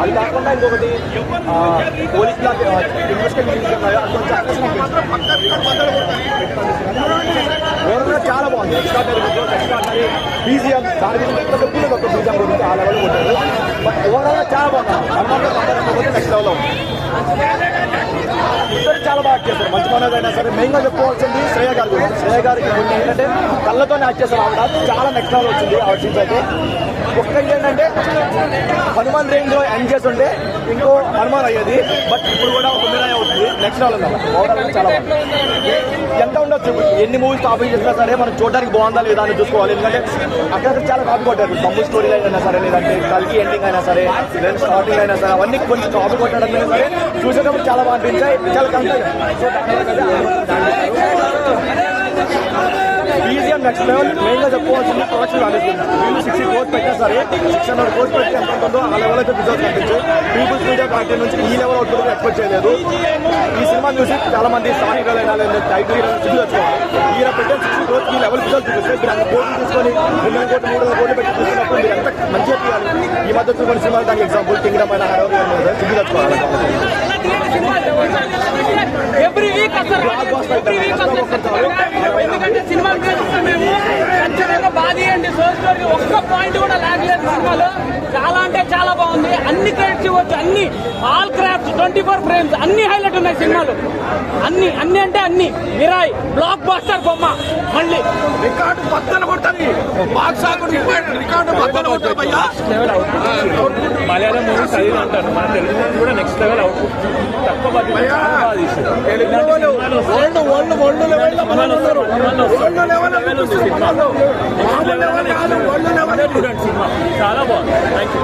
అది కాకుండా ఇంకొకటి పోలీస్ బ్లాక్ ఇన్వెస్టిగేషన్ అది కొంచెం ఓవరాల్గా చాలా బాగుంది. ఎక్స్ట్రాడనరీ బీజిఎం దాని గురించి ఒక బీజిఎం గురించి ఆ లెవెల్ కొట్టారు. బట్ ఓవరాల్గా చాలా బాగుంది. హనుమాన్ నెక్స్ట్ లెవెల్లో ఉంది. ఇద్దరు చాలా బాగా యాక్ట్ చేస్తారు. మంచి మనోజ్ అయినా సరే మెయిన్గా చెప్పుకోవాల్సింది శ్రేయ గారి గురించి. శ్రేయ గారికి ముందు ఏంటంటే కళ్ళతోనే యాక్ట్ చేస్తారు. ఆవిడ చాలా నెక్స్ట్ లెవెల్ వచ్చింది ఆవిడ సీన్స్ అయితే. ఒక్కటి ఏంటంటే హనుమాన్ రేంజ్లో ఎండ్ చేస్తుంటే ఇంకో హనుమాన్ అయ్యేది. బట్ ఇప్పుడు కూడా ఒక మీరాయ అవుతుంది. నెక్స్ట్ లెవెల్ ఉంది. ఓవరాల్గా చాలా బాగుంది. ఎంత ఉండొచ్చు ఎన్ని మూవీస్ కాపీ చేసినా సరే మనం చూడడానికి బాగుందా లేదా అని చూసుకోవాలి. ఎందుకంటే అక్కడ చాలా కాపీ కొట్టారు. తమ్ముడు స్టోరీ లైన్ అయినా సరే లేదంటే కల్కి ఎండింగ్ అయినా సరే లేదంటే స్టార్టింగ్ అయినా సరే అవన్నీ కొంచెం కాపీ కొట్టడం అయినా సరే చూసేటప్పుడు చాలా బాగా అనిపించాయి. చాలా కంటాయి. బీజిఎం నెక్స్ట్ లెవెల్ మెయిన్గా చెప్పుకోవాల్సింది ప్రొడక్షన్ వాల్యూస్. వీళ్ళు 60 crores పెట్టినా సరే 600 crores పెట్టి ఎంత ఉంటుందో ఆ లెవెల్ అయితే రిజల్ట్స్ కనిపించాయి. పీపుల్స్ మీడియా ఫ్యాక్టరీ నుంచి ఈ లెవెల్ అవుతుందో ఎక్స్పెక్ట్ చేయలేదు. ఈ సినిమా చూసి చాలా మంది స్టార్ హీరోలు అయినా లేదా టైప్ హీరోలు చూసి వచ్చుకోవాలి. ఈయన పెట్టే 60 crores ఈ లెవెల్ రిజల్ట్ చూపిస్తే మీరు అంత కోట్లు తీసుకొని 200 కోట్లు 300 కోట్లు పెట్టి చూసినప్పుడు మీరు ఎంత మంచిగా తీయాలి. ఈ మధ్య చూసిన సినిమాలు దానికి ఎగ్జాంపుల్ కింగ్డమ్ అయినా హరో చూసి వచ్చుకోవాలి. ఎవ్రీ వీక్ ఎందుకంటే సినిమా మేము ఖచ్చితంగా బాధేయండి. సోషల్ ఒక్క పాయింట్ కూడా లాగలేదు సినిమాలో. చాలా అంటే చాలా బాగుంది. అన్ని క్రెడిట్స్ ఇవ్వచ్చు. అన్ని ఆల్ క్రాఫ్ట్స్ 24 frames అన్ని హైలైట్ ఉన్నాయి సినిమాలు. అన్ని అంటే అన్ని మిరాయి బ్లాక్ బాస్టర్ బొమ్మ మళ్ళీ రికార్డు బద్దలు కొడుతుంది. బాక్స్ రికార్డు బద్దలు కొడుతుంది. మలయాళం మూవీస్ అది అంటారు. మన తెలుగు మూవీస్ కూడా నెక్స్ట్ లెవెల్ అవుతుంది. తక్కువ చాలా బాగుంది. Thank you.